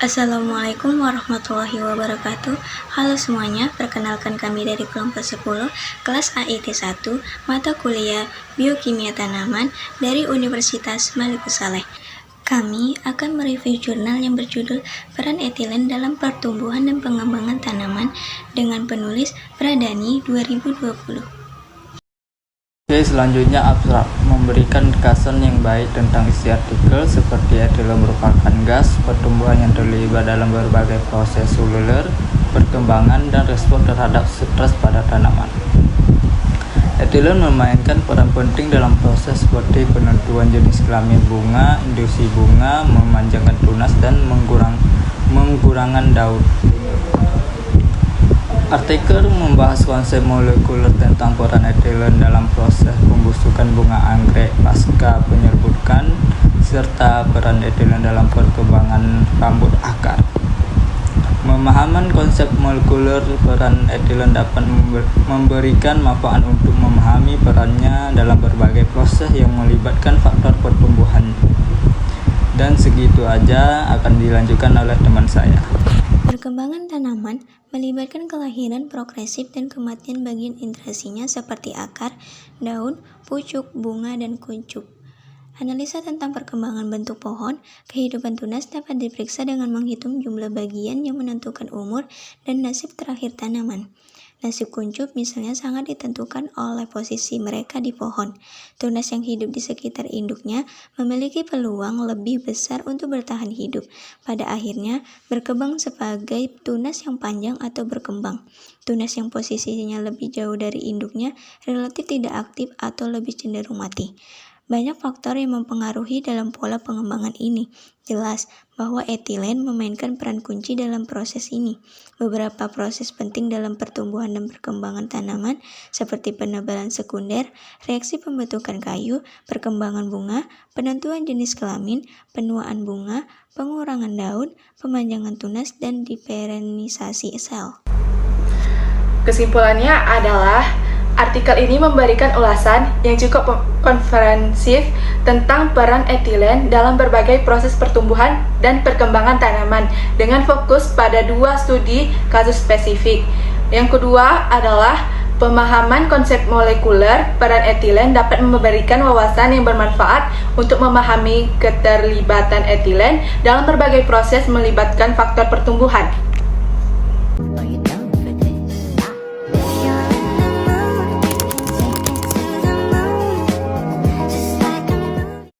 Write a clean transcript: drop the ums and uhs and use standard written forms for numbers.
Assalamualaikum warahmatullahi wabarakatuh. Halo semuanya, perkenalkan kami dari kelompok 10 kelas AIT 1 mata kuliah Biokimia Tanaman dari Universitas Malikus Saleh. Kami akan mereview jurnal yang berjudul Peran Etilen dalam Pertumbuhan dan Pengembangan Tanaman dengan penulis Pradani 2020. Oke, selanjutnya abstrak memberikan kesan yang baik tentang isi artikel seperti etilen merupakan gas pertumbuhan yang terlibat dalam berbagai proses seluler, perkembangan, dan respon terhadap stres pada tanaman. Etilen memainkan peran penting dalam proses seperti penentuan jenis kelamin bunga, induksi bunga, memanjangkan tunas, dan mengurangan daun. Artikel membahas konsep molekuler tentang peran etilen dalam proses pembusukan bunga anggrek pasca penyerbukan, serta peran etilen dalam perkembangan rambut akar. Pemahaman konsep molekuler peran etilen dapat memberikan manfaat untuk memahami perannya dalam berbagai proses yang melibatkan faktor pertumbuhan. Dan segitu aja akan dilanjutkan oleh teman saya. Perkembangan tanaman melibatkan kelahiran progresif dan kematian bagian intrasinya seperti akar, daun, pucuk, bunga, dan kuncup. Analisa tentang perkembangan bentuk pohon, kehidupan tunas dapat diperiksa dengan menghitung jumlah bagian yang menentukan umur dan nasib terakhir tanaman. Nasib kuncup misalnya sangat ditentukan oleh posisi mereka di pohon. Tunas yang hidup di sekitar induknya memiliki peluang lebih besar untuk bertahan hidup. Pada akhirnya, berkembang sebagai tunas yang panjang atau berkembang. Tunas yang posisinya lebih jauh dari induknya relatif tidak aktif atau lebih cenderung mati. Banyak faktor yang mempengaruhi dalam pola pengembangan ini. Jelas bahwa etilen memainkan peran kunci dalam proses ini. Beberapa proses penting dalam pertumbuhan dan perkembangan tanaman seperti penebalan sekunder, reaksi pembentukan kayu, perkembangan bunga, penentuan jenis kelamin, penuaan bunga, pengurangan daun, pemanjangan tunas, dan diferensiasi sel. Kesimpulannya adalah artikel ini memberikan ulasan yang cukup komprehensif tentang peran etilen dalam berbagai proses pertumbuhan dan perkembangan tanaman dengan fokus pada dua studi kasus spesifik. Yang kedua adalah pemahaman konsep molekuler. Peran etilen dapat memberikan wawasan yang bermanfaat untuk memahami keterlibatan etilen dalam berbagai proses melibatkan faktor pertumbuhan.